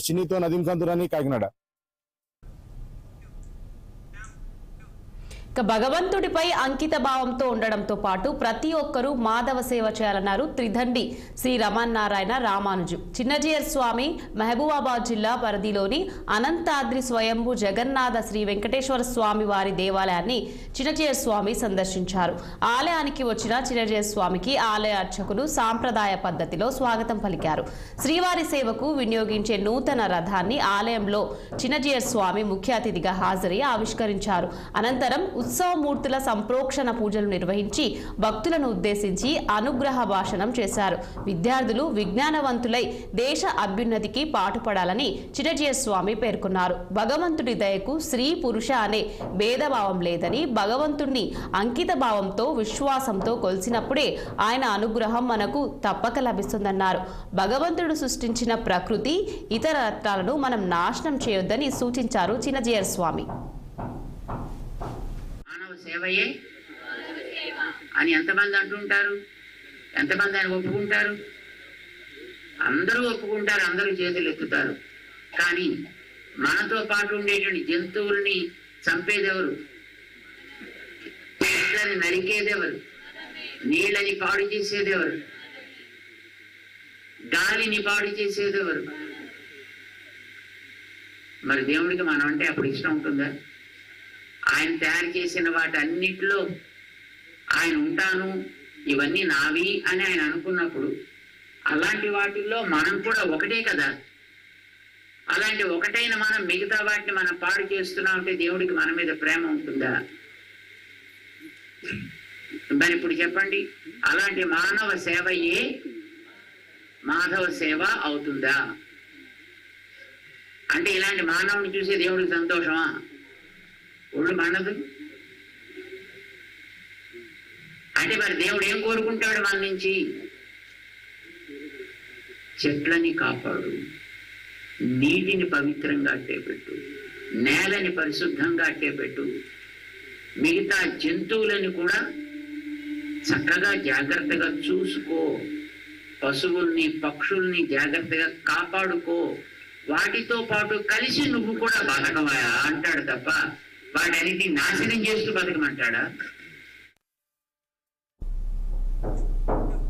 చిన్నితో నదీం కందురాని కాకినాడ. భగవంతుడిపై అంకిత భావంతో ఉండడంతో పాటు ప్రతి ఒక్కరూ మాధవ సేవ చేయాలన్నారు త్రిదండి శ్రీ రమణనారాయణ రామానుజు. చిన్నజీయర్ స్వామి మహబూబాబాద్ జిల్లా పరిధిలోని అనంతాద్రి స్వయంభూ జగన్నాథ శ్రీ వెంకటేశ్వర స్వామి వారి దేవాలయాన్ని చిన్నజీయర్ స్వామి సందర్శించారు. ఆలయానికి వచ్చిన చిన్నజీయర్ స్వామికి ఆలయ అర్చకులు సాంప్రదాయ పద్ధతిలో స్వాగతం పలికారు. శ్రీవారి సేవకు వినియోగించే నూతన రథాన్ని ఆలయంలో చిన్నజీయర్ స్వామి ముఖ్య అతిథిగా హాజరై ఆవిష్కరించారు. అనంతరం ఉత్సవమూర్తుల సంప్రోక్షణ పూజలు నిర్వహించి భక్తులను ఉద్దేశించి అనుగ్రహ భాషణం చేశారు. విద్యార్థులు విజ్ఞానవంతులై దేశ అభ్యున్నతికి పాటుపడాలని చిన్నజీయర్ స్వామి పేర్కొన్నారు. భగవంతుడి దయకు స్త్రీ పురుష అనే భేదభావం లేదని, భగవంతుణ్ణి అంకిత భావంతో విశ్వాసంతో కొలిసినప్పుడే ఆయన అనుగ్రహం మనకు తప్పక లభిస్తుందన్నారు. భగవంతుడు సృష్టించిన ప్రకృతి ఇతర రత్నాలను మనం నాశనం చేయొద్దని సూచించారు చిన్నజీయర్ స్వామి. సేవయే అని ఎంతమంది అంటుంటారు, ఎంతమంది ఆయన ఒప్పుకుంటారు? అందరూ ఒప్పుకుంటారు, అందరూ చేతులు ఎత్తుతారు. కానీ మనతో పాటు ఉండేటువంటి జంతువుల్ని చంపేదెవరు? చెట్లని నరికేదెవరు? నీళ్ళని పాడు చేసేదెవరు? గాలిని పాడు చేసేదెవరు? మరి దేవుడికి మనం అంటే అప్పుడు ఇష్టం ఉంటుందా? ఆయన తయారు చేసిన వాటన్నిటిలో ఆయన ఉంటాను, ఇవన్నీ నావి అని ఆయన అనుకున్నప్పుడు అలాంటి వాటిల్లో మనం కూడా ఒకటే కదా. అలాంటి ఒకటైన మనం మిగతా వాటిని మనం పాడు చేస్తున్నాం అంటే దేవుడికి మన మీద ప్రేమ ఉంటుందా? మరి ఇప్పుడు చెప్పండి, అలాంటి మానవ సేవయే మాధవ సేవ అవుతుందా? అంటే ఇలాంటి మానవుని చూసే దేవుడికి సంతోషమా? ఒళ్ళు మండదు అంటే మరి దేవుడు ఏం కోరుకుంటాడు మన నుంచి? చెట్లని కాపాడు, నీటిని పవిత్రంగా అట్టేపెట్టు, నేలని పరిశుద్ధంగా అట్టేపెట్టు, మిగతా జంతువులని కూడా చక్కగా జాగ్రత్తగా చూసుకో, పశువుల్ని పక్షుల్ని జాగ్రత్తగా కాపాడుకో, వాటితో పాటు కలిసి నువ్వు కూడా బతకవా అంటాడు తప్ప వాటన్నిటిని నాశనం చేస్తూ బతకమంటాడా?